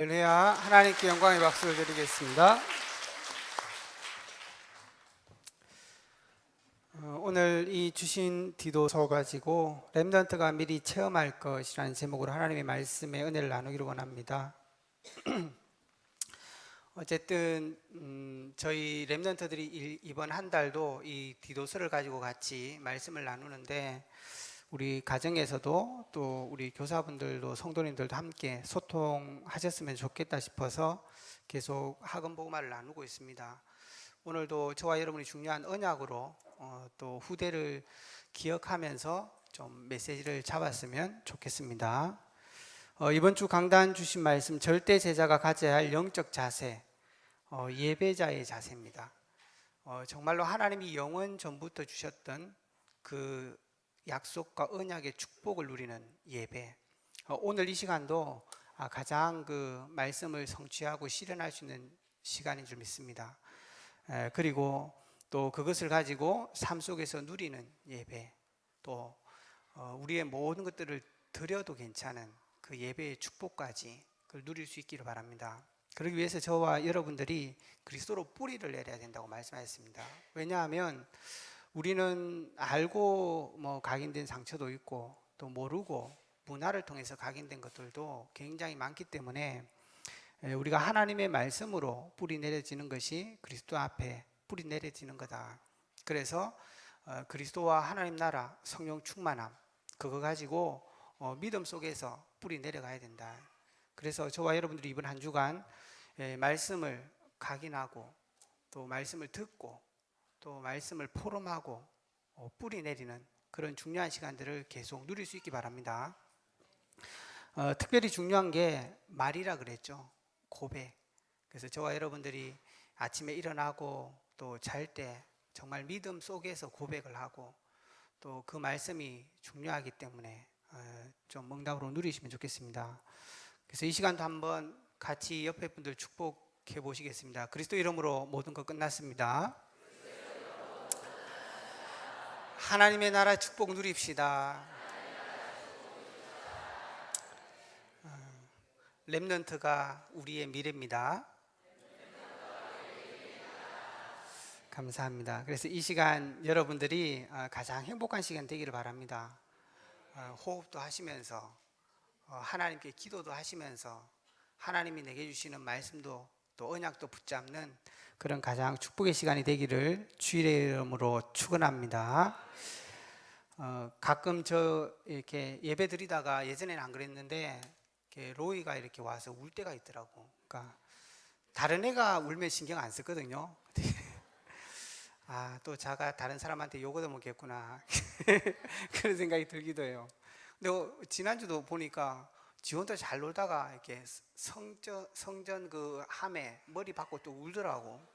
할렐루야. 하나님께 영광의 박수를 드리겠습니다. 오늘 이 주신 디도서 가지고 렘넌트가 미리 체험할 것이라는 제목으로 하나님의 말씀의 은혜를 나누기를 원합니다. 어쨌든 저희 렘넌트들이 이번 한 달도 이 디도서를 가지고 같이 말씀을 나누는데, 우리 가정에서도 또 우리 교사분들도 성도님들도 함께 소통하셨으면 좋겠다 싶어서 계속 학원 복음화를 나누고 있습니다. 오늘도 저와 여러분이 중요한 언약으로 또 후대를 기억하면서 좀 메시지를 잡았으면 좋겠습니다. 이번 주 강단 주신 말씀, 절대 제자가 가져야 할 영적 자세, 예배자의 자세입니다. 정말로 하나님이 영원 전부터 주셨던 그 약속과 언약의 축복을 누리는 예배. 오늘 이 시간도 가장 그 말씀을 성취하고 실현할 수 있는 시간인 줄 믿습니다. 그리고 또 그것을 가지고 삶 속에서 누리는 예배, 또 우리의 모든 것들을 드려도 괜찮은 그 예배의 축복까지 그걸 누릴 수 있기를 바랍니다. 그러기 위해서 저와 여러분들이 그리스도로 뿌리를 내려야 된다고 말씀하셨습니다. 왜냐하면 우리는 알고 각인된 상처도 있고, 또 모르고 문화를 통해서 각인된 것들도 굉장히 많기 때문에 우리가 하나님의 말씀으로 뿌리 내려지는 것이 그리스도 앞에 뿌리 내려지는 거다. 그래서 그리스도와 하나님 나라, 성령 충만함, 그거 가지고 믿음 속에서 뿌리 내려가야 된다. 그래서 저와 여러분들이 이번 한 주간 말씀을 각인하고, 또 말씀을 듣고, 또 말씀을 포럼하고 뿌리 내리는 그런 중요한 시간들을 계속 누릴 수 있기 바랍니다. 특별히 중요한 게 말이라 그랬죠. 고백. 그래서 저와 여러분들이 아침에 일어나고 또 잘 때 정말 믿음 속에서 고백을 하고, 또 그 말씀이 중요하기 때문에 좀 응답으로 누리시면 좋겠습니다. 그래서 이 시간도 한번 같이 옆에 분들 축복해 보시겠습니다. 그리스도 이름으로 모든 것 끝났습니다. 하나님의 나라 축복 누립시다. 렘넌트가 우리의 미래입니다. 감사합니다. 그래서 이 시간 여러분들이 가장 행복한 시간 되기를 바랍니다. 호흡도 하시면서, 하나님께 기도도 하시면서, 하나님이 내게 주시는 말씀도 또 언약도 붙잡는 그런 가장 축복의 시간이 되기를 주일의 이름으로 축원합니다. 가끔 저 이렇게 예배 드리다가, 예전에는 안 그랬는데 이렇게 로이가 이렇게 와서 울 때가 있더라고. 그러니까 다른 애가 울면 신경 안 쓰거든요. 또 자가 다른 사람한테 욕 얻어먹겠구나 그런 생각이 들기도 해요. 근데 지난주도 보니까 지 혼자 잘 놀다가 이렇게 성전 그 함에 머리 박고 또 울더라고.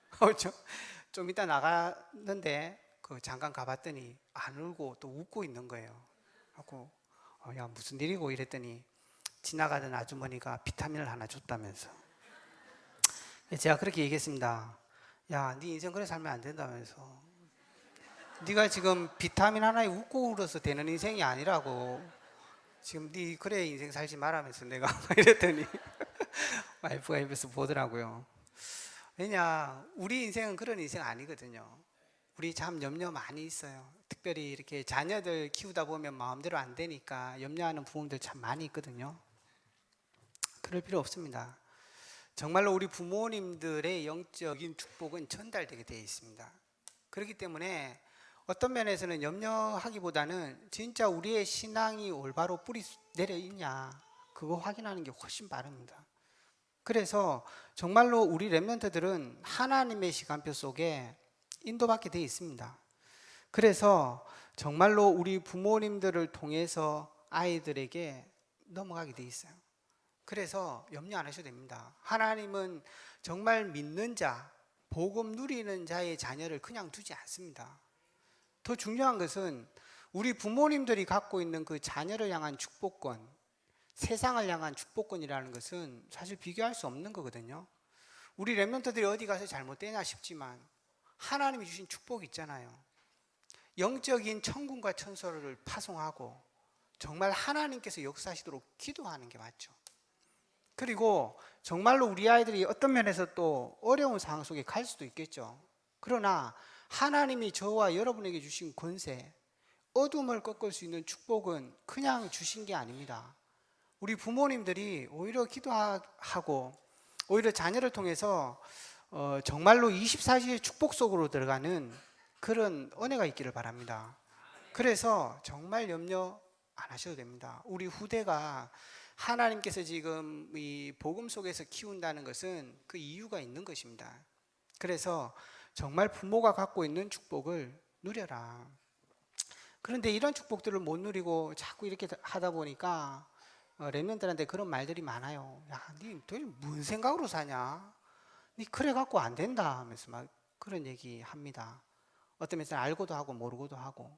좀 이따 나갔는데 그 잠깐 가봤더니 안 울고 또 웃고 있는 거예요. 하고 야, 무슨 일이고 이랬더니 지나가던 아주머니가 비타민을 하나 줬다면서. 제가 그렇게 얘기했습니다. 야, 네 인생 그래 살면 안 된다면서. 네가 지금 비타민 하나에 웃고 울어서 되는 인생이 아니라고. 지금 네 그래 인생 살지 말라면서 내가 이랬더니 와이프가 옆에서 보더라고요. 왜냐, 우리 인생은 그런 인생 아니거든요. 우리 참 염려 많이 있어요. 특별히 이렇게 자녀들 키우다 보면 마음대로 안 되니까 염려하는 부모들 참 많이 있거든요. 그럴 필요 없습니다. 정말로 우리 부모님들의 영적인 축복은 전달되게 되어 있습니다. 그렇기 때문에 어떤 면에서는 염려하기보다는 진짜 우리의 신앙이 올바로 뿌리 내려 있냐, 그거 확인하는 게 훨씬 빠릅니다. 그래서 정말로 우리 렘넌트들은 하나님의 시간표 속에 인도받게 되어 있습니다. 그래서 정말로 우리 부모님들을 통해서 아이들에게 넘어가게 되어 있어요. 그래서 염려 안 하셔도 됩니다. 하나님은 정말 믿는 자, 복음 누리는 자의 자녀를 그냥 두지 않습니다. 더 중요한 것은 우리 부모님들이 갖고 있는 그 자녀를 향한 축복권, 세상을 향한 축복권이라는 것은 사실 비교할 수 없는 거거든요. 우리 렘넌트들이 어디 가서 잘못되나 싶지만 하나님이 주신 축복이 있잖아요. 영적인 천군과 천사를 파송하고 정말 하나님께서 역사하시도록 기도하는 게 맞죠. 그리고 정말로 우리 아이들이 어떤 면에서 또 어려운 상황 속에 갈 수도 있겠죠. 그러나 하나님이 저와 여러분에게 주신 권세, 어둠을 꺾을 수 있는 축복은 그냥 주신 게 아닙니다. 우리 부모님들이 오히려 기도하고 오히려 자녀를 통해서 정말로 24시의 축복 속으로 들어가는 그런 은혜가 있기를 바랍니다. 그래서 정말 염려 안 하셔도 됩니다. 우리 후대가 하나님께서 지금 이 복음 속에서 키운다는 것은 그 이유가 있는 것입니다. 그래서 정말 부모가 갖고 있는 축복을 누려라. 그런데 이런 축복들을 못 누리고 자꾸 이렇게 하다 보니까 렘넌트들한테 그런 말들이 많아요. 야, 니 도대체 뭔 생각으로 사냐? 니 그래 갖고 안 된다 하면서 막 그런 얘기 합니다. 어떤 면에서는 알고도 하고 모르고도 하고.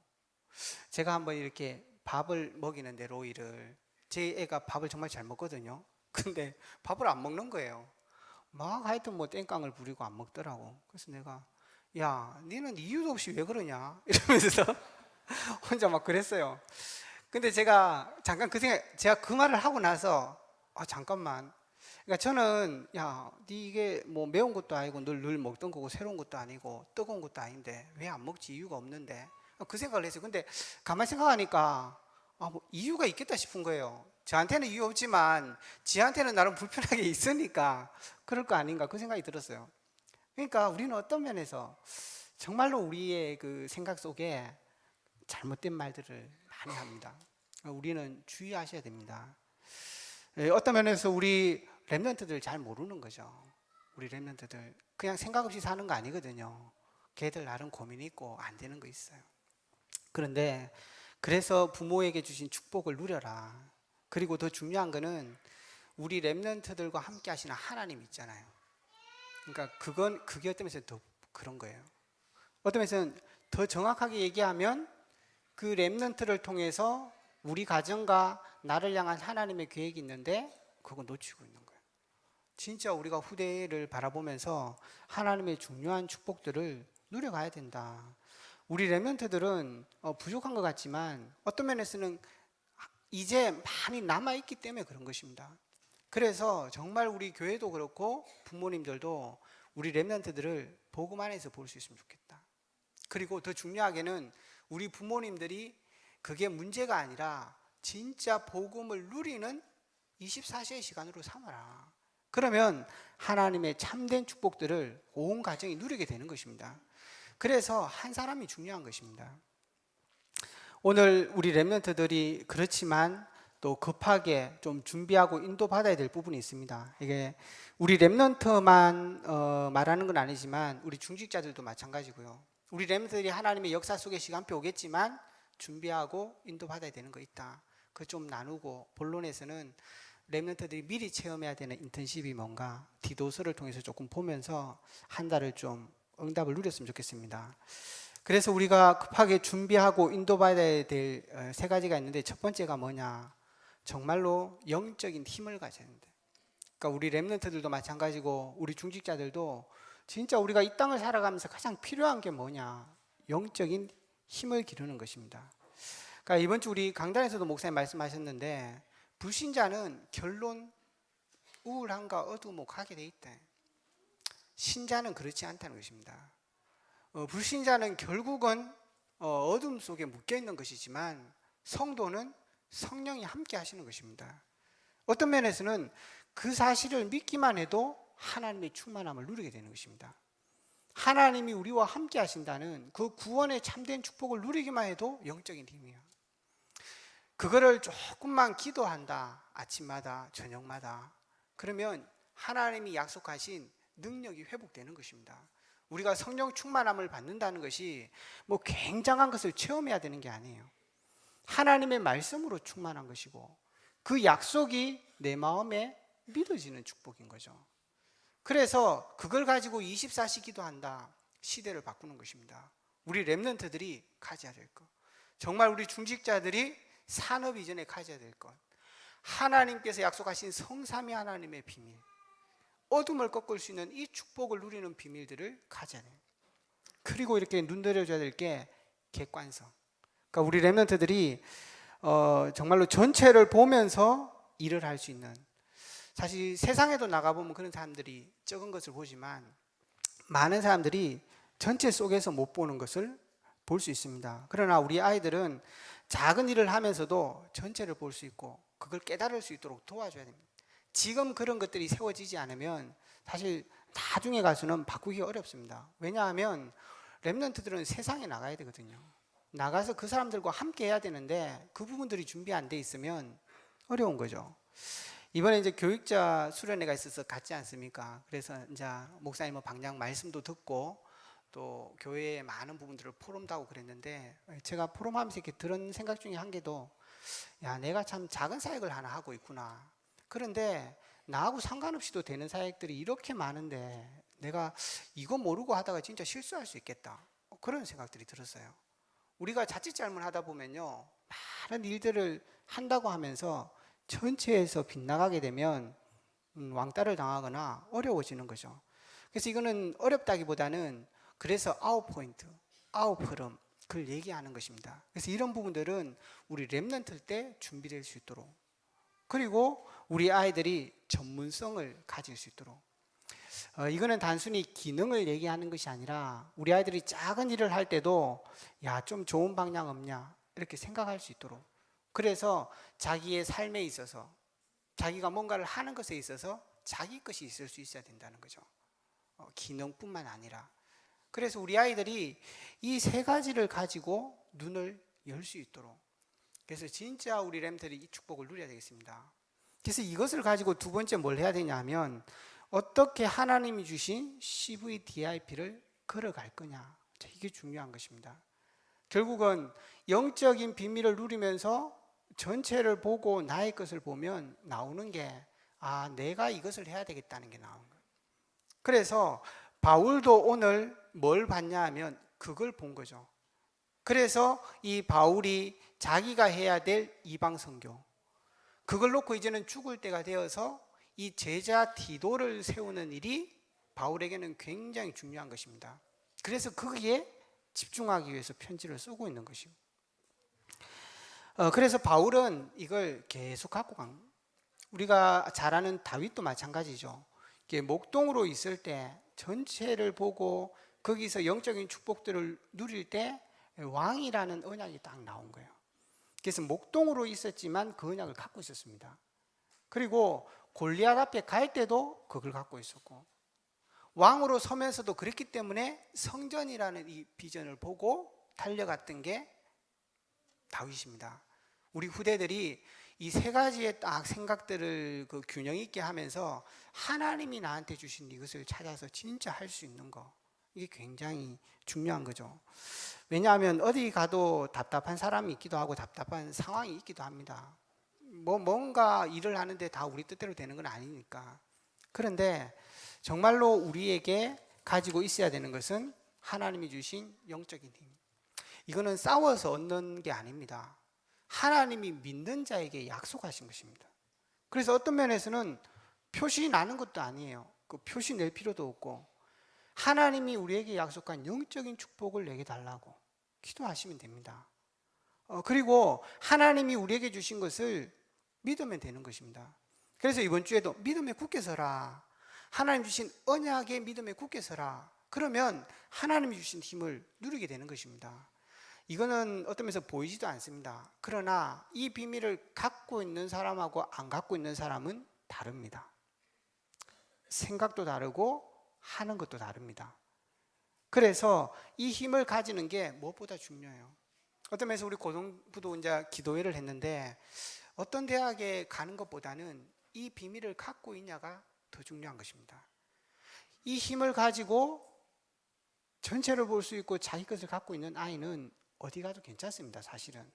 제가 한번 이렇게 밥을 먹이는데 로이를, 제 애가 밥을 정말 잘 먹거든요. 근데 밥을 안 먹는 거예요. 막 하여튼 뭐 땡깡을 부리고 안 먹더라고. 그래서 내가 야, 니는 이유도 없이 왜 그러냐? 이러면서 혼자 막 그랬어요. 근데 제가 잠깐 제가 그 말을 하고 나서 잠깐만. 그러니까 저는 야, 니 이게 뭐 매운 것도 아니고 늘 먹던 거고 새로운 것도 아니고 뜨거운 것도 아닌데 왜 안 먹지? 이유가 없는데. 그 생각을 했어요. 근데 가만히 생각하니까 뭐 이유가 있겠다 싶은 거예요. 저한테는 이유 없지만 지한테는 나름 불편하게 있으니까 그럴 거 아닌가 그 생각이 들었어요. 그러니까 우리는 어떤 면에서 정말로 우리의 그 생각 속에 잘못된 말들을 많이 합니다. 우리는 주의하셔야 됩니다. 어떤 면에서 우리 렘넌트들 잘 모르는 거죠. 우리 렘넌트들 그냥 생각 없이 사는 거 아니거든요. 걔들 나름 고민이 있고 안 되는 거 있어요. 그런데 그래서 부모에게 주신 축복을 누려라. 그리고 더 중요한 거는 우리 렘넌트들과 함께 하시는 하나님 있잖아요. 그러니까 그게 어떤 면에서 더 그런 거예요. 어떤 면에서는 더 정확하게 얘기하면 그 렘넌트를 통해서 우리 가정과 나를 향한 하나님의 계획이 있는데 그거 놓치고 있는 거예요. 진짜 우리가 후대를 바라보면서 하나님의 중요한 축복들을 누려가야 된다. 우리 렘넌트들은 부족한 것 같지만 어떤 면에서는 이제 많이 남아있기 때문에 그런 것입니다. 그래서 정말 우리 교회도 그렇고 부모님들도 우리 렘넌트들을 복음 안에서 볼 수 있으면 좋겠다. 그리고 더 중요하게는 우리 부모님들이 그게 문제가 아니라 진짜 복음을 누리는 24시의 시간으로 삼아라. 그러면 하나님의 참된 축복들을 온 가정이 누리게 되는 것입니다. 그래서 한 사람이 중요한 것입니다. 오늘 우리 렘넌트들이 그렇지만 또 급하게 좀 준비하고 인도받아야 될 부분이 있습니다. 이게 우리 렘넌트만 말하는 건 아니지만 우리 중직자들도 마찬가지고요. 우리 렘넌트들이 하나님의 역사 속에 시간표 오겠지만 준비하고 인도받아야 되는 거 있다. 그거 좀 나누고 본론에서는 렘넌트들이 미리 체험해야 되는 인턴십이 뭔가 디도서를 통해서 조금 보면서 한 달을 좀 응답을 누렸으면 좋겠습니다. 그래서 우리가 급하게 준비하고 인도받아야 될 세 가지가 있는데 첫 번째가 뭐냐? 정말로 영적인 힘을 가져야 된다. 그러니까 우리 렘넌트들도 마찬가지고 우리 중직자들도 진짜 우리가 이 땅을 살아가면서 가장 필요한 게 뭐냐? 영적인 힘을 기르는 것입니다. 그러니까 이번 주 우리 강단에서도 목사님 말씀하셨는데 불신자는 결론 우울함과 어두움하게 돼 있다. 신자는 그렇지 않다는 것입니다. 불신자는 결국은 어둠 속에 묶여 있는 것이지만 성도는 성령이 함께 하시는 것입니다. 어떤 면에서는 그 사실을 믿기만 해도 하나님의 충만함을 누리게 되는 것입니다. 하나님이 우리와 함께 하신다는 그 구원의 참된 축복을 누리기만 해도 영적인 힘이에요. 그거를 조금만 기도한다. 아침마다 저녁마다. 그러면 하나님이 약속하신 능력이 회복되는 것입니다. 우리가 성령 충만함을 받는다는 것이 뭐 굉장한 것을 체험해야 되는 게 아니에요. 하나님의 말씀으로 충만한 것이고 그 약속이 내 마음에 믿어지는 축복인 거죠. 그래서 그걸 가지고 24시 기도한다. 시대를 바꾸는 것입니다. 우리 렘넌트들이 가져야 될 것. 정말 우리 중직자들이 산업 이전에 가져야 될 것. 하나님께서 약속하신 성삼위 하나님의 비밀. 어둠을 꺾을 수 있는 이 축복을 누리는 비밀들을 가져야 돼요. 그리고 이렇게 눈들여줘야 될 게 객관성. 그러니까 우리 렘넌트들이 정말로 전체를 보면서 일을 할 수 있는, 사실 세상에도 나가보면 그런 사람들이 적은 것을 보지만 많은 사람들이 전체 속에서 못 보는 것을 볼 수 있습니다. 그러나 우리 아이들은 작은 일을 하면서도 전체를 볼 수 있고 그걸 깨달을 수 있도록 도와줘야 됩니다. 지금 그런 것들이 세워지지 않으면 사실 나중에 가서는 바꾸기 어렵습니다. 왜냐하면 렘넌트들은 세상에 나가야 되거든요. 나가서 그 사람들과 함께 해야 되는데 그 부분들이 준비 안 돼 있으면 어려운 거죠. 이번에 이제 교육자 수련회가 있어서 갔지 않습니까? 그래서 이제 목사님 방장 말씀도 듣고 또 교회의 많은 부분들을 포럼도 하고 그랬는데, 제가 포럼하면서 이렇게 들은 생각 중에 한 개도, 야, 내가 참 작은 사역을 하나 하고 있구나. 그런데 나하고 상관없이도 되는 사역들이 이렇게 많은데 내가 이거 모르고 하다가 진짜 실수할 수 있겠다. 그런 생각들이 들었어요. 우리가 자칫 잘못하다 보면요, 많은 일들을 한다고 하면서 전체에서 빗나가게 되면 왕따를 당하거나 어려워지는 거죠. 그래서 이거는 어렵다기보다는 그래서 아웃 포인트, 아웃 흐름, 그걸 얘기하는 것입니다. 그래서 이런 부분들은 우리 렘넌트 때 준비될 수 있도록, 그리고 우리 아이들이 전문성을 가질 수 있도록, 이거는 단순히 기능을 얘기하는 것이 아니라 우리 아이들이 작은 일을 할 때도 야, 좀 좋은 방향 없냐 이렇게 생각할 수 있도록, 그래서 자기의 삶에 있어서 자기가 뭔가를 하는 것에 있어서 자기 것이 있을 수 있어야 된다는 거죠. 기능뿐만 아니라. 그래서 우리 아이들이 이 세 가지를 가지고 눈을 열 수 있도록, 그래서 진짜 우리 렘들이 이 축복을 누려야 되겠습니다. 그래서 이것을 가지고 두 번째 뭘 해야 되냐 하면, 어떻게 하나님이 주신 CVDIP를 걸어갈 거냐, 이게 중요한 것입니다. 결국은 영적인 비밀을 누리면서 전체를 보고 나의 것을 보면 나오는 게, 아, 내가 이것을 해야 되겠다는 게 나오는 거예요. 그래서 바울도 오늘 뭘 봤냐 하면 그걸 본 거죠. 그래서 이 바울이 자기가 해야 될 이방 선교, 그걸 놓고 이제는 죽을 때가 되어서 이 제자 디도를 세우는 일이 바울에게는 굉장히 중요한 것입니다. 그래서 거기에 집중하기 위해서 편지를 쓰고 있는 것이고, 그래서 바울은 이걸 계속 갖고 간, 우리가 잘 아는 다윗도 마찬가지죠. 목동으로 있을 때 전체를 보고 거기서 영적인 축복들을 누릴 때 왕이라는 언약이 딱 나온 거예요. 그래서 목동으로 있었지만 그 언약을 갖고 있었습니다. 그리고 골리앗 앞에 갈 때도 그걸 갖고 있었고, 왕으로 서면서도 그랬기 때문에 성전이라는 이 비전을 보고 달려갔던 게 다윗입니다. 우리 후대들이 이 세 가지의 딱 생각들을 그 균형 있게 하면서 하나님이 나한테 주신 이것을 찾아서 진짜 할 수 있는 거, 이게 굉장히 중요한 거죠. 왜냐하면 어디 가도 답답한 사람이 있기도 하고 답답한 상황이 있기도 합니다. 뭔가 일을 하는데 다 우리 뜻대로 되는 건 아니니까. 그런데 정말로 우리에게 가지고 있어야 되는 것은 하나님이 주신 영적인 힘. 이거는 싸워서 얻는 게 아닙니다. 하나님이 믿는 자에게 약속하신 것입니다. 그래서 어떤 면에서는 표시 나는 것도 아니에요. 그 표시 낼 필요도 없고, 하나님이 우리에게 약속한 영적인 축복을 내게 달라고 기도하시면 됩니다. 그리고 하나님이 우리에게 주신 것을 믿으면 되는 것입니다. 그래서 이번 주에도 믿음에 굳게 서라, 하나님 주신 언약의 믿음에 굳게 서라, 그러면 하나님이 주신 힘을 누리게 되는 것입니다. 이거는 어떤 면에서 보이지도 않습니다. 그러나 이 비밀을 갖고 있는 사람하고 안 갖고 있는 사람은 다릅니다. 생각도 다르고 하는 것도 다릅니다. 그래서 이 힘을 가지는 게 무엇보다 중요해요. 어떤 면에서 우리 고등부도 이제 기도회를 했는데, 어떤 대학에 가는 것보다는 이 비밀을 갖고 있냐가 더 중요한 것입니다. 이 힘을 가지고 전체를 볼 수 있고 자기 것을 갖고 있는 아이는 어디 가도 괜찮습니다. 사실은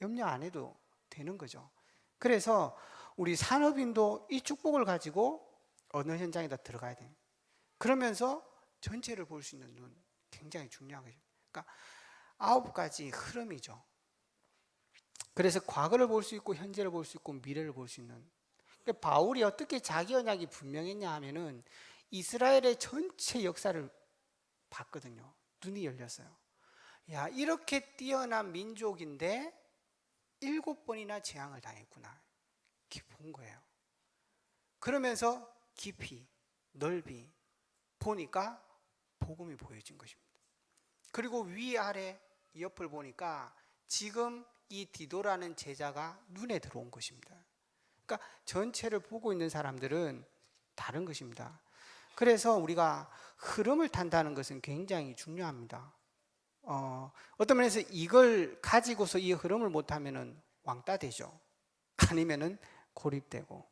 염려 안 해도 되는 거죠. 그래서 우리 산업인도 이 축복을 가지고 어느 현장에다 들어가야 돼요. 그러면서 전체를 볼 수 있는 눈, 굉장히 중요한 거죠. 그러니까 9가지 흐름이죠. 그래서 과거를 볼 수 있고 현재를 볼 수 있고 미래를 볼 수 있는. 그러니까 바울이 어떻게 자기 언약이 분명했냐 하면은 이스라엘의 전체 역사를 봤거든요. 눈이 열렸어요. 야, 이렇게 뛰어난 민족인데 7번이나 재앙을 당했구나, 이렇게 본 거예요. 그러면서 깊이 넓이 보니까 복음이 보여진 것입니다. 그리고 위아래 옆을 보니까 지금 이 디도라는 제자가 눈에 들어온 것입니다. 그러니까 전체를 보고 있는 사람들은 다른 것입니다. 그래서 우리가 흐름을 탄다는 것은 굉장히 중요합니다. 어떤 면에서 이걸 가지고서 이 흐름을 못하면 왕따 되죠. 아니면은 고립되고.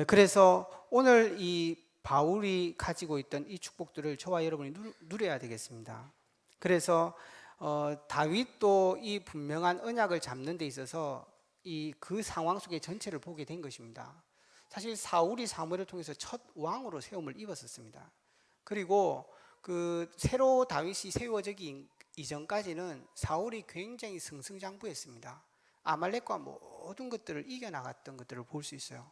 그래서 오늘 이 바울이 가지고 있던 이 축복들을 저와 여러분이 누려야 되겠습니다. 그래서 다윗도 이 분명한 언약을 잡는 데 있어서 그 상황 속의 전체를 보게 된 것입니다. 사실 사울이 사무엘을 통해서 첫 왕으로 세움을 입었었습니다. 그리고 그 새로 다윗이 세워지기 이전까지는 사울이 굉장히 승승장구했습니다. 아말렉과 모든 것들을 이겨나갔던 것들을 볼 수 있어요.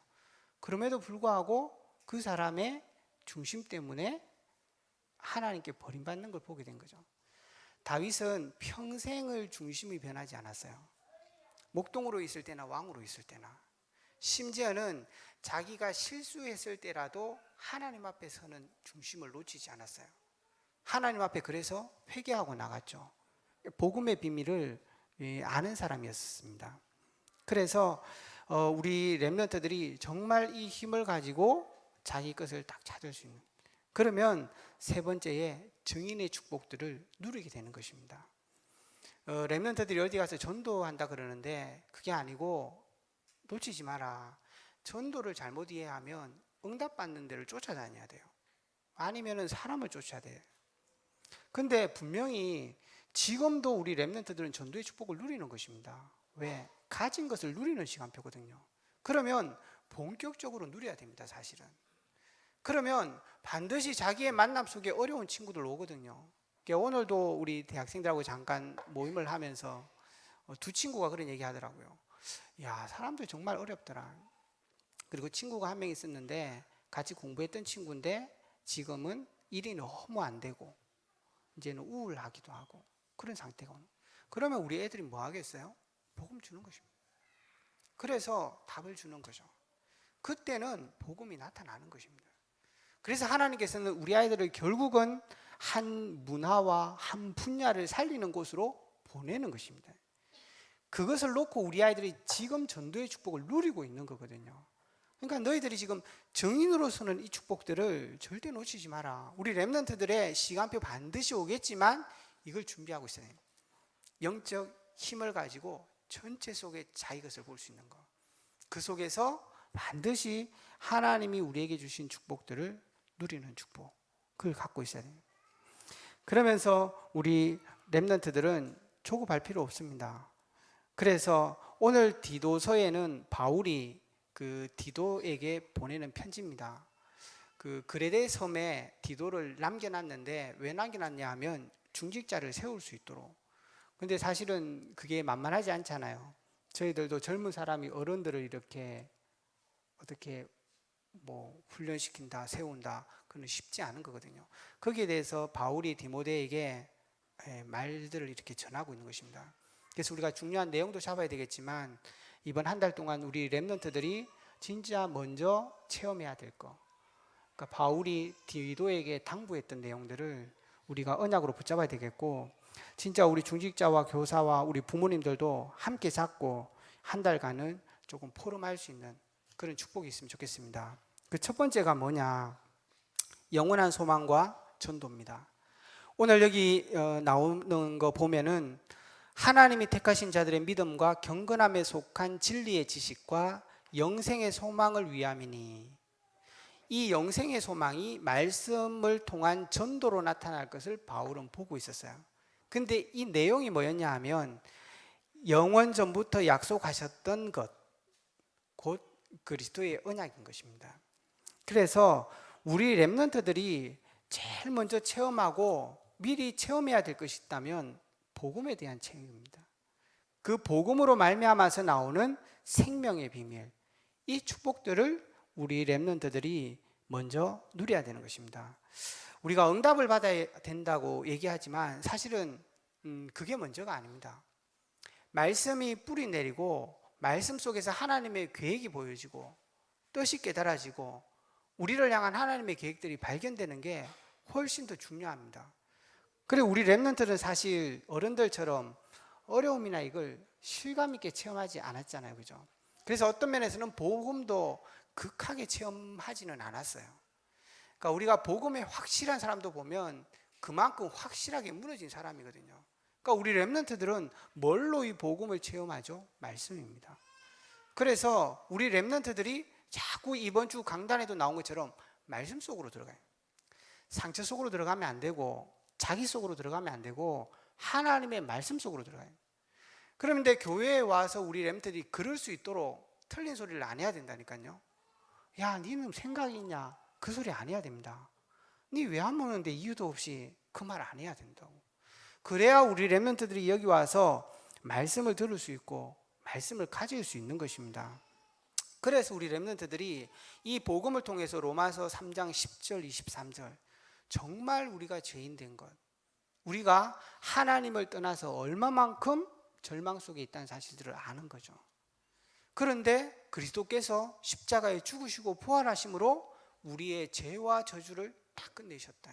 그럼에도 불구하고 그 사람의 중심 때문에 하나님께 버림받는 걸 보게 된 거죠. 다윗은 평생을 중심이 변하지 않았어요. 목동으로 있을 때나 왕으로 있을 때나, 심지어는 자기가 실수했을 때라도 하나님 앞에 서는 중심을 놓치지 않았어요. 하나님 앞에 그래서 회개하고 나갔죠. 복음의 비밀을 아는 사람이었습니다. 그래서 우리 렘넌트들이 정말 이 힘을 가지고 자기 것을 딱 찾을 수 있는, 그러면 세 번째에 증인의 축복들을 누리게 되는 것입니다. 렘넌트들이 어디 가서 전도한다 그러는데 그게 아니고, 놓치지 마라. 전도를 잘못 이해하면 응답받는 데를 쫓아다녀야 돼요. 아니면은 사람을 쫓아야 돼요. 근데 분명히 지금도 우리 렘넌트들은 전도의 축복을 누리는 것입니다. 왜? 가진 것을 누리는 시간표거든요. 그러면 본격적으로 누려야 됩니다, 사실은. 그러면 반드시 자기의 만남 속에 어려운 친구들 오거든요. 오늘도 우리 대학생들하고 잠깐 모임을 하면서 두 친구가 그런 얘기 하더라고요. 야, 사람들 정말 어렵더라. 그리고 친구가 한 명 있었는데 같이 공부했던 친구인데 지금은 일이 너무 안 되고 이제는 우울하기도 하고 그런 상태가 오는. 그러면 우리 애들이 뭐 하겠어요? 복음 주는 것입니다. 그래서 답을 주는 거죠. 그때는 복음이 나타나는 것입니다. 그래서 하나님께서는 우리 아이들을 결국은 한 문화와 한 분야를 살리는 곳으로 보내는 것입니다. 그것을 놓고 우리 아이들이 지금 전도의 축복을 누리고 있는 거거든요. 그러니까 너희들이 지금 증인으로서는 이 축복들을 절대 놓치지 마라. 우리 렘넌트들의 시간표 반드시 오겠지만 이걸 준비하고 있어야 돼요. 영적 힘을 가지고 전체 속에 자기 것을 볼 수 있는 것. 그 속에서 반드시 하나님이 우리에게 주신 축복들을 누리는 축복, 그걸 갖고 있어야 돼요. 그러면서 우리 렘넌트들은 조급할 필요 없습니다. 그래서 오늘 디도서에는 바울이 그 디도에게 보내는 편지입니다. 그 그레데 섬에 디도를 남겨놨는데 왜 남겨놨냐 하면 중직자를 세울 수 있도록. 근데 사실은 그게 만만하지 않잖아요. 저희들도 젊은 사람이 어른들을 이렇게 어떻게 훈련시킨다, 세운다, 그건 쉽지 않은 거거든요. 거기에 대해서 바울이 디모데에게 말들을 이렇게 전하고 있는 것입니다. 그래서 우리가 중요한 내용도 잡아야 되겠지만 이번 한 달 동안 우리 렘넌트들이 진짜 먼저 체험해야 될 거, 그러니까 바울이 디도에게 당부했던 내용들을 우리가 언약으로 붙잡아야 되겠고, 진짜 우리 중직자와 교사와 우리 부모님들도 함께 잡고 한 달간은 조금 포럼할 수 있는 그런 축복이 있으면 좋겠습니다. 그 첫 번째가 뭐냐? 영원한 소망과 전도입니다. 오늘 여기 나오는 거 보면은 하나님이 택하신 자들의 믿음과 경건함에 속한 진리의 지식과 영생의 소망을 위함이니, 이 영생의 소망이 말씀을 통한 전도로 나타날 것을 바울은 보고 있었어요. 근데 이 내용이 뭐였냐 하면 영원 전부터 약속하셨던 것, 곧 그리스도의 언약인 것입니다. 그래서 우리 렘넌트들이 제일 먼저 체험하고 미리 체험해야 될 것이 있다면 복음에 대한 체험입니다. 그 복음으로 말미암아서 나오는 생명의 비밀, 이 축복들을 우리 렘넌트들이 먼저 누려야 되는 것입니다. 우리가 응답을 받아야 된다고 얘기하지만 사실은 그게 먼저가 아닙니다. 말씀이 뿌리 내리고 말씀 속에서 하나님의 계획이 보여지고 뜻이 깨달아지고 우리를 향한 하나님의 계획들이 발견되는 게 훨씬 더 중요합니다. 그리고 우리 렘넌트들은 사실 어른들처럼 어려움이나 이걸 실감 있게 체험하지 않았잖아요, 그죠? 그래서 어떤 면에서는 복음도 극하게 체험하지는 않았어요. 그러니까 우리가 복음에 확실한 사람도 보면 그만큼 확실하게 무너진 사람이거든요. 그러니까 우리 렘넌트들은 뭘로 이 복음을 체험하죠? 말씀입니다. 그래서 우리 렘넌트들이 자꾸 이번 주 강단에도 나온 것처럼 말씀 속으로 들어가요. 상처 속으로 들어가면 안 되고 자기 속으로 들어가면 안 되고 하나님의 말씀 속으로 들어가요. 그런데 교회에 와서 우리 렘넌트들이 그럴 수 있도록 틀린 소리를 안 해야 된다니까요. 야, 니는 생각이 있냐? 그 소리 안 해야 됩니다. 니 왜 안 먹는데 이유도 없이 그 말 안 해야 된다고. 그래야 우리 렘넌트들이 여기 와서 말씀을 들을 수 있고 말씀을 가질 수 있는 것입니다. 그래서 우리 렘넌트들이 이 복음을 통해서 로마서 3장 10절 23절 정말 우리가 죄인 된 것, 우리가 하나님을 떠나서 얼마만큼 절망 속에 있다는 사실들을 아는 거죠. 그런데 그리스도께서 십자가에 죽으시고 부활하심으로 우리의 죄와 저주를 다 끝내셨다.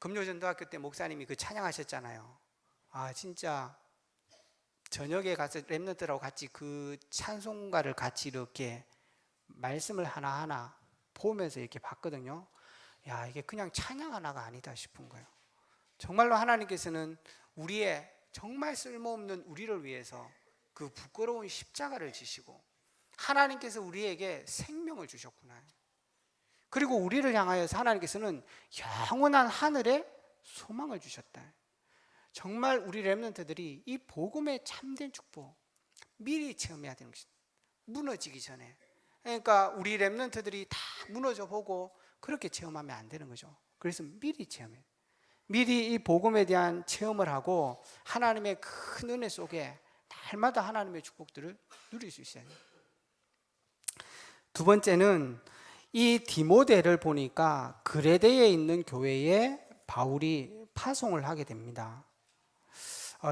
금요전도학교 때 목사님이 그 찬양하셨잖아요. 아, 진짜 저녁에 가서 렘넌트라고 같이 그 찬송가를 같이 이렇게 말씀을 하나하나 보면서 이렇게 봤거든요. 야, 이게 그냥 찬양 하나가 아니다 싶은 거예요. 정말로 하나님께서는 우리의 정말 쓸모없는 우리를 위해서 그 부끄러운 십자가를 지시고 하나님께서 우리에게 생명을 주셨구나. 그리고 우리를 향하여서 하나님께서는 영원한 하늘에 소망을 주셨다. 정말 우리 렘넌트들이 이 복음의 참된 축복 미리 체험해야 되는 것입니다. 무너지기 전에. 그러니까 우리 렘넌트들이 다 무너져 보고 그렇게 체험하면 안 되는 거죠. 그래서 미리 체험해요. 미리 이 복음에 대한 체험을 하고 하나님의 큰 은혜 속에 날마다 하나님의 축복들을 누릴 수 있어야 돼요. 두 번째는 이 디모데를 보니까 그레데에 있는 교회에 바울이 파송을 하게 됩니다.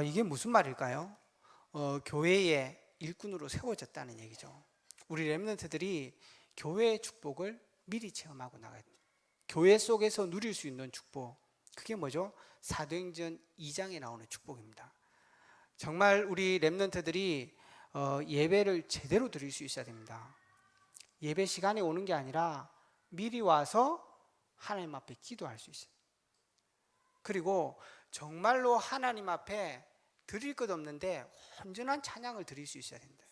이게 무슨 말일까요? 교회의 일꾼으로 세워졌다는 얘기죠. 우리 렘넌트들이 교회의 축복을 미리 체험하고 나가야 됩니다. 교회 속에서 누릴 수 있는 축복, 그게 뭐죠? 사도행전 2장에 나오는 축복입니다. 정말 우리 렘넌트들이 예배를 제대로 드릴 수 있어야 됩니다. 예배 시간에 오는 게 아니라 미리 와서 하나님 앞에 기도할 수 있어요. 그리고 정말로 하나님 앞에 드릴 것 없는데 온전한 찬양을 드릴 수 있어야 된다.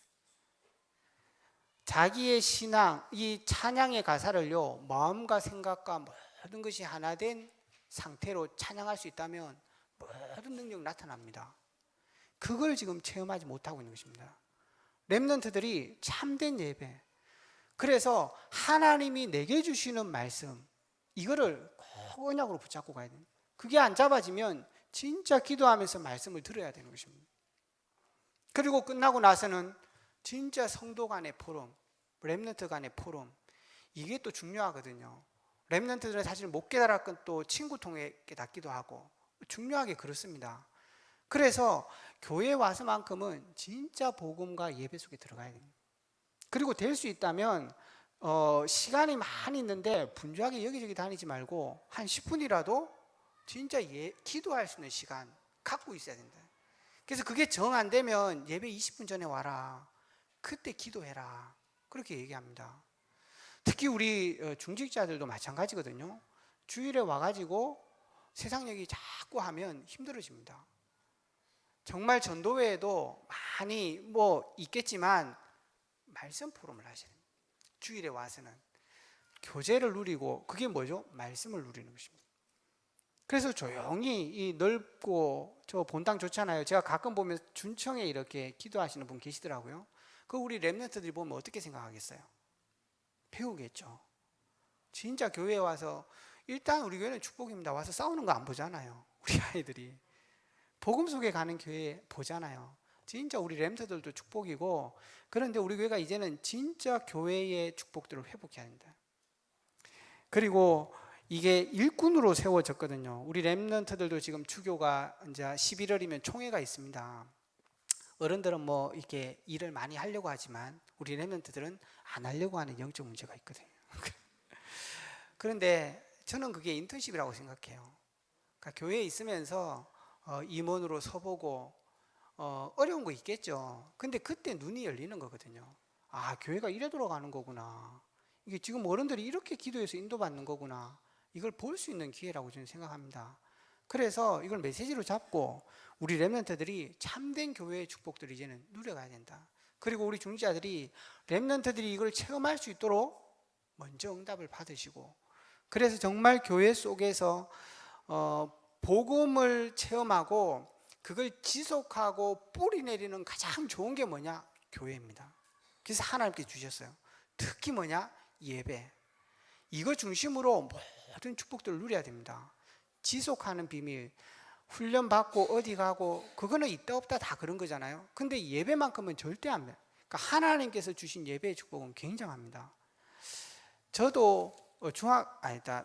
자기의 신앙, 이 찬양의 가사를요, 마음과 생각과 모든 것이 하나 된 상태로 찬양할 수 있다면 모든 능력이 나타납니다. 그걸 지금 체험하지 못하고 있는 것입니다. 렘넌트들이 참된 예배, 그래서 하나님이 내게 주시는 말씀, 이거를 꼭 언약으로 붙잡고 가야 됩니다. 그게 안 잡아지면 진짜 기도하면서 말씀을 들어야 되는 것입니다. 그리고 끝나고 나서는 진짜 성도 간의 포럼, 렘넌트 간의 포럼, 이게 또 중요하거든요. 렘넌트들은 사실 못 깨달았건 또 친구 통해 깨닫기도 하고 중요하게 그렇습니다. 그래서 교회에 와서만큼은 진짜 복음과 예배 속에 들어가야 됩니다. 그리고 될 수 있다면 시간이 많이 있는데 분주하게 여기저기 다니지 말고 한 10분이라도 진짜 기도할 수 있는 시간 갖고 있어야 된다. 그래서 그게 정 안 되면 예배 20분 전에 와라. 그때 기도해라. 그렇게 얘기합니다. 특히 우리 중직자들도 마찬가지거든요. 주일에 와가지고 세상 얘기 자꾸 하면 힘들어집니다. 정말 전도회에도 많이 있겠지만 말씀 포럼을 하셔야 됩니다. 주일에 와서는 교제를 누리고, 그게 뭐죠? 말씀을 누리는 것입니다. 그래서 조용히 이 넓고 저 본당 좋잖아요. 제가 가끔 보면 준청에 이렇게 기도하시는 분 계시더라고요. 그 우리 렘넌트들이 보면 어떻게 생각하겠어요? 배우겠죠. 진짜 교회에 와서 일단 우리 교회는 축복입니다. 와서 싸우는 거 안 보잖아요. 우리 아이들이 복음 속에 가는 교회 보잖아요. 진짜 우리 렘넌트들도 축복이고, 그런데 우리 교회가 이제는 진짜 교회의 축복들을 회복해야 한다. 그리고 이게 일꾼으로 세워졌거든요. 우리 렘넌트들도 지금 주교가 이제 11월이면 총회가 있습니다. 어른들은 뭐 이렇게 일을 많이 하려고 하지만 우리 렘넌트들은 안 하려고 하는 영적 문제가 있거든요. 그런데 저는 그게 인턴십이라고 생각해요. 그러니까 교회에 있으면서 임원으로 서보고 어려운 거 있겠죠. 근데 그때 눈이 열리는 거거든요. 아, 교회가 이래 돌아가는 거구나. 이게 지금 어른들이 이렇게 기도해서 인도받는 거구나. 이걸 볼 수 있는 기회라고 저는 생각합니다. 그래서 이걸 메시지로 잡고 우리 렘넌트들이 참된 교회의 축복들을 이제는 누려가야 된다. 그리고 우리 중지자들이 렘넌트들이 이걸 체험할 수 있도록 먼저 응답을 받으시고, 그래서 정말 교회 속에서 복음을 체험하고 그걸 지속하고 뿌리 내리는 가장 좋은 게 뭐냐? 교회입니다. 그래서 하나님께 주셨어요. 특히 뭐냐? 예배. 이거 중심으로 모든 축복들을 누려야 됩니다. 지속하는 비밀. 훈련 받고 어디 가고 그거는 있다 없다 다 그런 거잖아요. 근데 예배만큼은 절대 안 돼요. 그러니까 하나님께서 주신 예배의 축복은 굉장합니다. 저도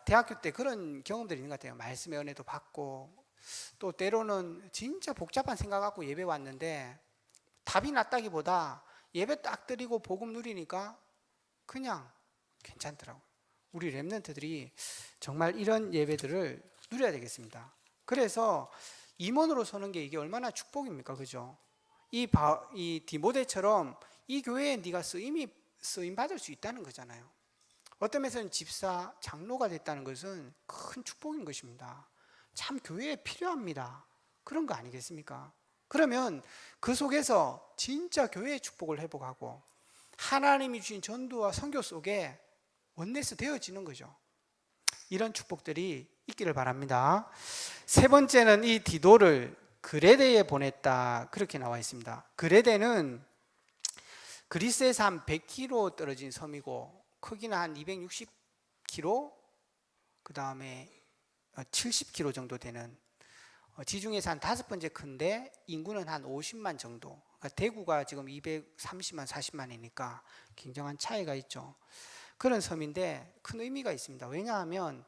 대학교 때 그런 경험들이 있는 것 같아요. 말씀의 은혜도 받고 또 때로는 진짜 복잡한 생각 갖고 예배 왔는데 답이 났다기보다 예배 딱 드리고 복음 누리니까 그냥 괜찮더라고요. 우리 렘넌트들이 정말 이런 예배들을 누려야 되겠습니다. 그래서 임원으로 서는 게 이게 얼마나 축복입니까? 그죠? 이 디모데처럼 이 교회에 네가 쓰임 받을 수 있다는 거잖아요. 어떤 면에서는 집사, 장로가 됐다는 것은 큰 축복인 것입니다. 참 교회에 필요합니다. 그런 거 아니겠습니까? 그러면 그 속에서 진짜 교회의 축복을 회복하고 하나님이 주신 전도와 선교 속에 원내스 되어지는 거죠. 이런 축복들이 있기를 바랍니다. 세 번째는 이 디도를 그레데에 보냈다, 그렇게 나와 있습니다. 그레데는 그리스에서 한 100km 떨어진 섬이고 크기는 한 260km, 그 다음에 70km 정도 되는, 지중해에서 한 5번째 큰데 인구는 한 50만 정도. 그러니까 대구가 지금 230만 40만이니까 굉장한 차이가 있죠. 그런 섬인데 큰 의미가 있습니다. 왜냐하면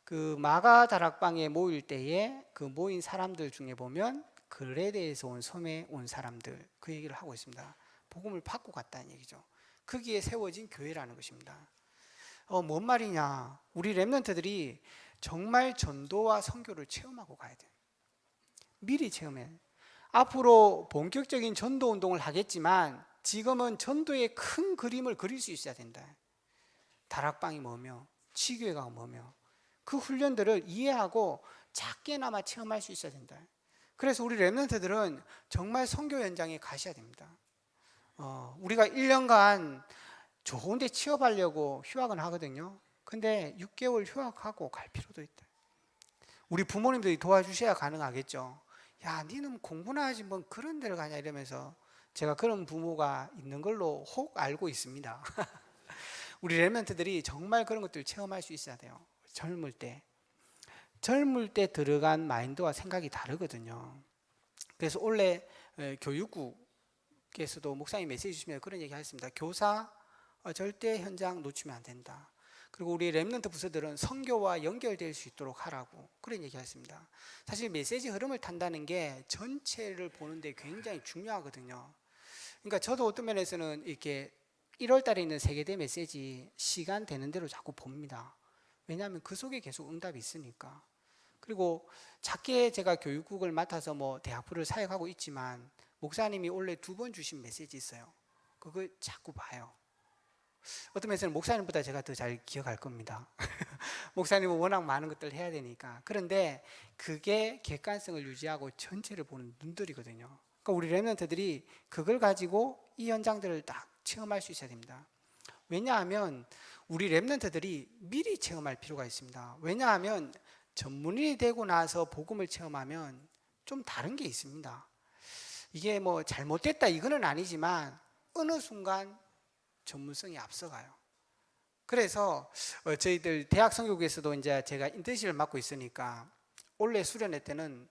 그 마가 다락방에 모일 때에 그 모인 사람들 중에 보면 그레데에서 온 섬에 온 사람들, 그 얘기를 하고 있습니다. 복음을 받고 갔다는 얘기죠. 거기에 세워진 교회라는 것입니다. 뭔 말이냐? 우리 렘넌트들이 정말 전도와 선교를 체험하고 가야 돼요. 미리 체험해. 앞으로 본격적인 전도 운동을 하겠지만 지금은 전도의 큰 그림을 그릴 수 있어야 된다. 다락방이 뭐며 치교회가 뭐며 그 훈련들을 이해하고 작게나마 체험할 수 있어야 된다. 그래서 우리 렘넌트들은 정말 선교 현장에 가셔야 됩니다. 우리가 1년간 좋은 데 취업하려고 휴학은 하거든요. 근데 6개월 휴학하고 갈 필요도 있다. 우리 부모님들이 도와주셔야 가능하겠죠. 야, 니는 공부나 하지 뭐 그런 데를 가냐 이러면서 제가 그런 부모가 있는 걸로 혹 알고 있습니다. 우리 렘넌트들이 정말 그런 것들을 체험할 수 있어야 돼요. 젊을 때 들어간 마인드와 생각이 다르거든요. 그래서 원래 교육국에서도 목사님 메시지 주시면 그런 얘기 하셨습니다. 교사 절대 현장 놓치면 안 된다. 그리고 우리 렘넌트 부서들은 선교와 연결될 수 있도록 하라고 그런 얘기 하셨습니다. 사실 메시지 흐름을 탄다는 게 전체를 보는데 굉장히 중요하거든요. 그러니까 저도 어떤 면에서는 이렇게 1월 달에 있는 세계대 메시지 시간 되는 대로 자꾸 봅니다. 왜냐하면 그 속에 계속 응답이 있으니까. 그리고 작게 제가 교육국을 맡아서 뭐 대학부를 사역하고 있지만 목사님이 원래 2번 주신 메시지 있어요. 그거 자꾸 봐요. 어떤 면에서는 목사님보다 제가 더 잘 기억할 겁니다. 목사님은 워낙 많은 것들을 해야 되니까. 그런데 그게 객관성을 유지하고 전체를 보는 눈들이거든요. 그러니까 우리 렘넌트들이 그걸 가지고 이 현장들을 딱 체험할 수 있어야 됩니다. 왜냐하면 우리 렘넌트들이 미리 체험할 필요가 있습니다. 왜냐하면 전문인이 되고 나서 복음을 체험하면 좀 다른 게 있습니다. 이게 뭐 잘못됐다 이거는 아니지만 어느 순간 전문성이 앞서가요. 그래서 저희들 대학 선교국에서도 이제 제가 인턴십을 맡고 있으니까 올해 수련회 때는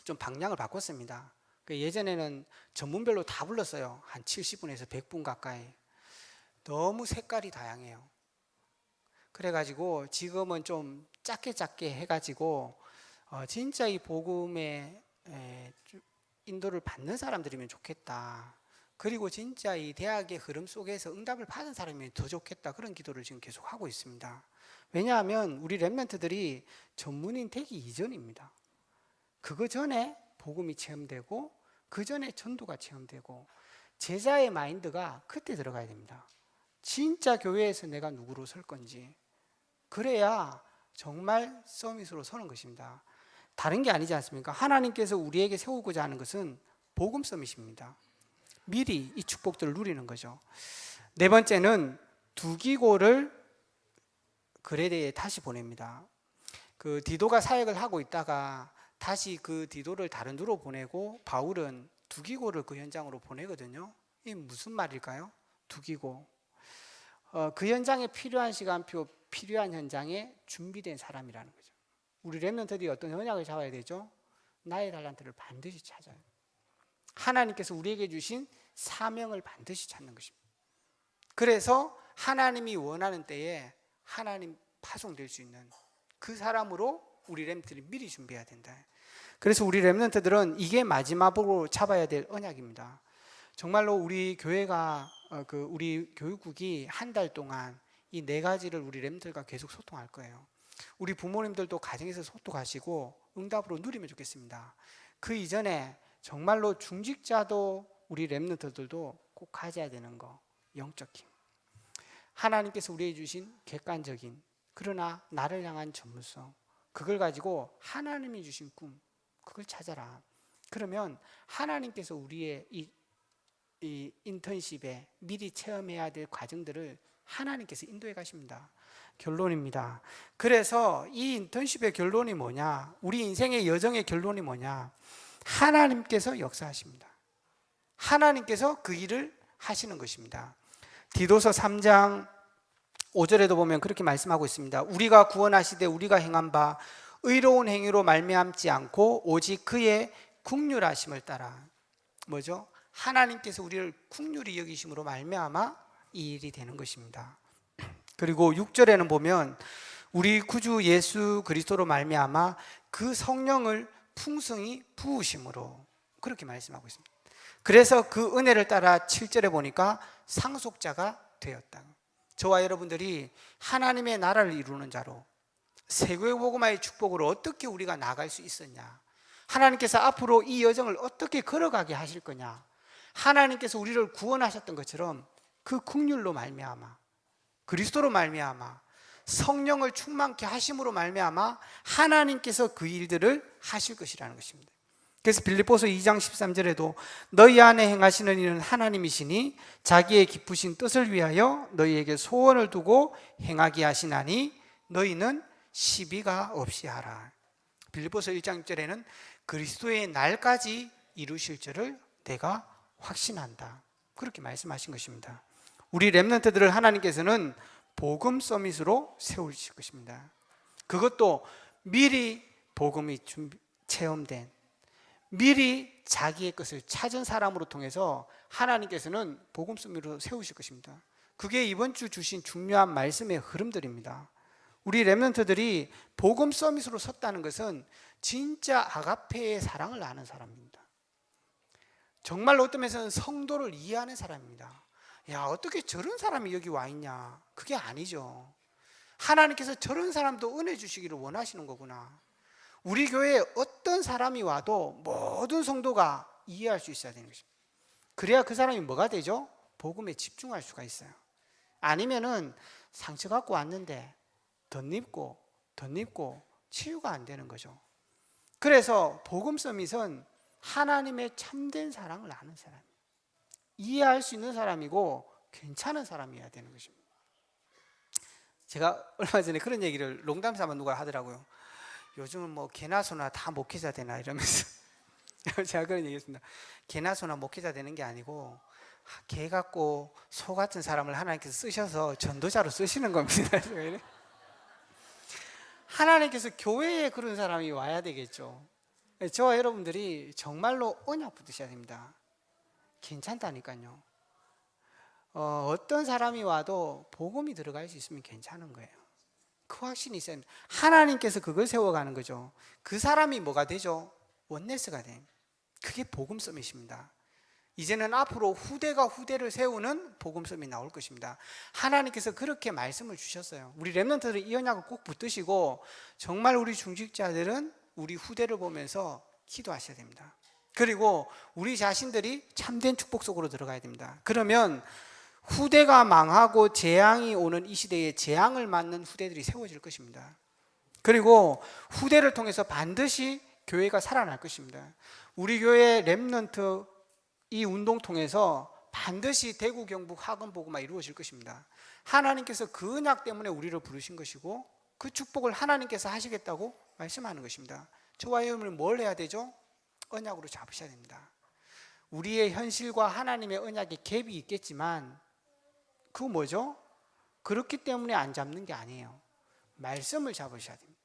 좀 방향을 바꿨습니다. 예전에는 전문별로 다 불렀어요. 한 70분에서 100분 가까이. 너무 색깔이 다양해요. 그래가지고 지금은 좀 작게 해가지고 진짜 이 복음의 인도를 받는 사람들이면 좋겠다. 그리고 진짜 이 대학의 흐름 속에서 응답을 받은 사람이면 더 좋겠다. 그런 기도를 지금 계속 하고 있습니다. 왜냐하면 우리 렘넌트들이 전문인 되기 이전입니다. 그거 전에 복음이 체험되고 그 전에 전도가 체험되고 제자의 마인드가 그때 들어가야 됩니다. 진짜 교회에서 내가 누구로 설 건지, 그래야 정말 서밋으로 서는 것입니다. 다른 게 아니지 않습니까? 하나님께서 우리에게 세우고자 하는 것은 복음 서밋입니다. 미리 이 축복들을 누리는 거죠. 네 번째는 두기고를 그레데에 다시 보냅니다. 그 디도가 사역을 하고 있다가 다시 그 디도를 다른 데로 보내고 바울은 두기고를 그 현장으로 보내거든요. 이게 무슨 말일까요? 두기고. 그 현장에 필요한 시간표, 필요한 현장에 준비된 사람이라는 거죠. 우리 렘넌트들이 어떤 언약을 잡아야 되죠? 나의 달란트를 반드시 찾아요. 하나님께서 우리에게 주신 사명을 반드시 찾는 것입니다. 그래서 하나님이 원하는 때에 하나님 파송될 수 있는 그 사람으로 우리 렘넌트들이 미리 준비해야 된다. 그래서 우리 렘넌트들은 이게 마지막으로 잡아야 될 언약입니다. 정말로 우리 교회가 우리 교육국이 한 달 동안 이 네 가지를 우리 렘넌트들과 계속 소통할 거예요. 우리 부모님들도 가정에서 소통하시고 응답으로 누리면 좋겠습니다. 그 이전에 정말로 중직자도 우리 렘넌트들도 꼭 가져야 되는 거, 영적 힘. 하나님께서 우리에게 주신 객관적인 그러나 나를 향한 전문성, 그걸 가지고 하나님이 주신 꿈, 그걸 찾아라. 그러면 하나님께서 우리의 이 인턴십에 미리 체험해야 될 과정들을 하나님께서 인도해 가십니다. 결론입니다. 그래서 이 인턴십의 결론이 뭐냐? 우리 인생의 여정의 결론이 뭐냐? 하나님께서 역사하십니다. 하나님께서 그 일을 하시는 것입니다. 디도서 3장 5절에도 보면 그렇게 말씀하고 있습니다. 우리가 구원하시되 우리가 행한 바 의로운 행위로 말미암지 않고 오직 그의 긍휼하심을 따라. 뭐죠? 하나님께서 우리를 긍휼히 여기심으로 말미암아 이 일이 되는 것입니다. 그리고 6절에는 보면 우리 구주 예수 그리스도로 말미암아 그 성령을 풍성히 부으심으로 그렇게 말씀하고 있습니다. 그래서 그 은혜를 따라 7절에 보니까 상속자가 되었다. 저와 여러분들이 하나님의 나라를 이루는 자로 세계 복음화의 축복으로 어떻게 우리가 나갈 수 있었냐, 하나님께서 앞으로 이 여정을 어떻게 걸어가게 하실 거냐, 하나님께서 우리를 구원하셨던 것처럼 그 긍휼로 말미암아 그리스도로 말미암아 성령을 충만케 하심으로 말미암아 하나님께서 그 일들을 하실 것이라는 것입니다. 그래서 빌립보서 2장 13절에도 너희 안에 행하시는 이는 하나님이시니 자기의 기쁘신 뜻을 위하여 너희에게 소원을 두고 행하게 하시나니 너희는 시비가 없이 하라. 빌립보서 1장 6절에는 그리스도의 날까지 이루실 줄을 내가 확신한다. 그렇게 말씀하신 것입니다. 우리 렘넌트들을 하나님께서는 복음 서밋으로 세우실 것입니다. 그것도 미리 복음이 체험된, 미리 자기의 것을 찾은 사람으로 통해서 하나님께서는 복음 서밋으로 세우실 것입니다. 그게 이번 주 주신 중요한 말씀의 흐름들입니다. 우리 렘넌트들이 복음 서밋으로 섰다는 것은 진짜 아가페의 사랑을 아는 사람입니다. 정말로 어떤 면에서는 성도를 이해하는 사람입니다. 야, 어떻게 저런 사람이 여기 와 있냐? 그게 아니죠. 하나님께서 저런 사람도 은혜 주시기를 원하시는 거구나. 우리 교회에 어떤 사람이 와도 모든 성도가 이해할 수 있어야 되는 것입니다. 그래야 그 사람이 뭐가 되죠? 복음에 집중할 수가 있어요. 아니면은 상처 갖고 왔는데 덧입고 치유가 안 되는 거죠. 그래서 복음 서밋은 하나님의 참된 사랑을 아는 사람이에요. 이해할 수 있는 사람이고 괜찮은 사람이어야 되는 것입니다. 제가 얼마 전에 그런 얘기를 농담 삼아 누가 하더라고요. 요즘은 뭐 개나 소나 다 목회자 되나 이러면서 제가 그런 얘기했습니다. 개나 소나 목회자 되는 게 아니고 개 같고 소 같은 사람을 하나님께서 쓰셔서 전도자로 쓰시는 겁니다. 하나님께서 교회에 그런 사람이 와야 되겠죠. 저와 여러분들이 정말로 언약 붙으셔야 됩니다. 괜찮다니까요. 어떤 사람이 와도 복음이 들어갈 수 있으면 괜찮은 거예요. 그 확신이 있어야 합니다. 하나님께서 그걸 세워가는 거죠. 그 사람이 뭐가 되죠? 원네스가 돼. 그게 복음 서밋입니다. 이제는 앞으로 후대가 후대를 세우는 복음 서밋이 나올 것입니다. 하나님께서 그렇게 말씀을 주셨어요. 우리 렘넌트들은 이 언약을 꼭 붙드시고 정말 우리 중직자들은 우리 후대를 보면서 기도하셔야 됩니다. 그리고 우리 자신들이 참된 축복 속으로 들어가야 됩니다. 그러면 후대가 망하고 재앙이 오는 이 시대에 재앙을 맞는 후대들이 세워질 것입니다. 그리고 후대를 통해서 반드시 교회가 살아날 것입니다. 우리 교회 렘넌트 이 운동 통해서 반드시 대구 경북 학원 복음화 이루어질 것입니다. 하나님께서 그 언약 때문에 우리를 부르신 것이고 그 축복을 하나님께서 하시겠다고 말씀하는 것입니다. 저와 여러분은 뭘 해야 되죠? 언약으로 잡으셔야 됩니다. 우리의 현실과 하나님의 언약의 갭이 있겠지만 그거 뭐죠? 그렇기 때문에 안 잡는 게 아니에요. 말씀을 잡으셔야 됩니다.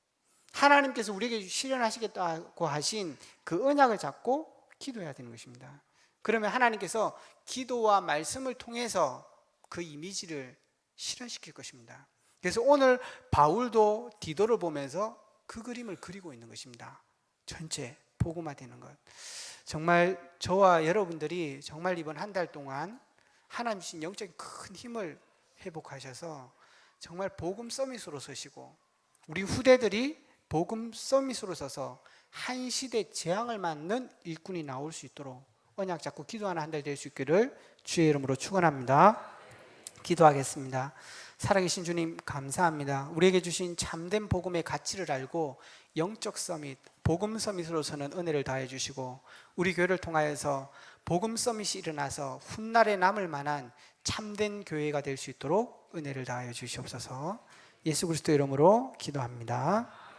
하나님께서 우리에게 실현하시겠다고 하신 그 언약을 잡고 기도해야 되는 것입니다. 그러면 하나님께서 기도와 말씀을 통해서 그 이미지를 실현시킬 것입니다. 그래서 오늘 바울도 디도를 보면서 그 그림을 그리고 있는 것입니다. 전체 복음화되는 것. 정말 저와 여러분들이 정말 이번 한 달 동안 하나님 주신 영적인 큰 힘을 회복하셔서 정말 복음 서밋으로 서시고 우리 후대들이 복음 서밋으로 서서 한 시대 재앙을 맞는 일꾼이 나올 수 있도록 언약 잡고 기도하는 한 달 될 수 있기를 주의 이름으로 축원합니다. 기도하겠습니다. 살아계신 주님 감사합니다. 우리에게 주신 참된 복음의 가치를 알고 영적 서밋, 복음 서밋으로 서는 은혜를 다해 주시고 우리 교회를 통하여서 복음 서밋이 일어나서 훗날에 남을 만한 참된 교회가 될 수 있도록 은혜를 다하여 주시옵소서. 예수 그리스도 이름으로 기도합니다.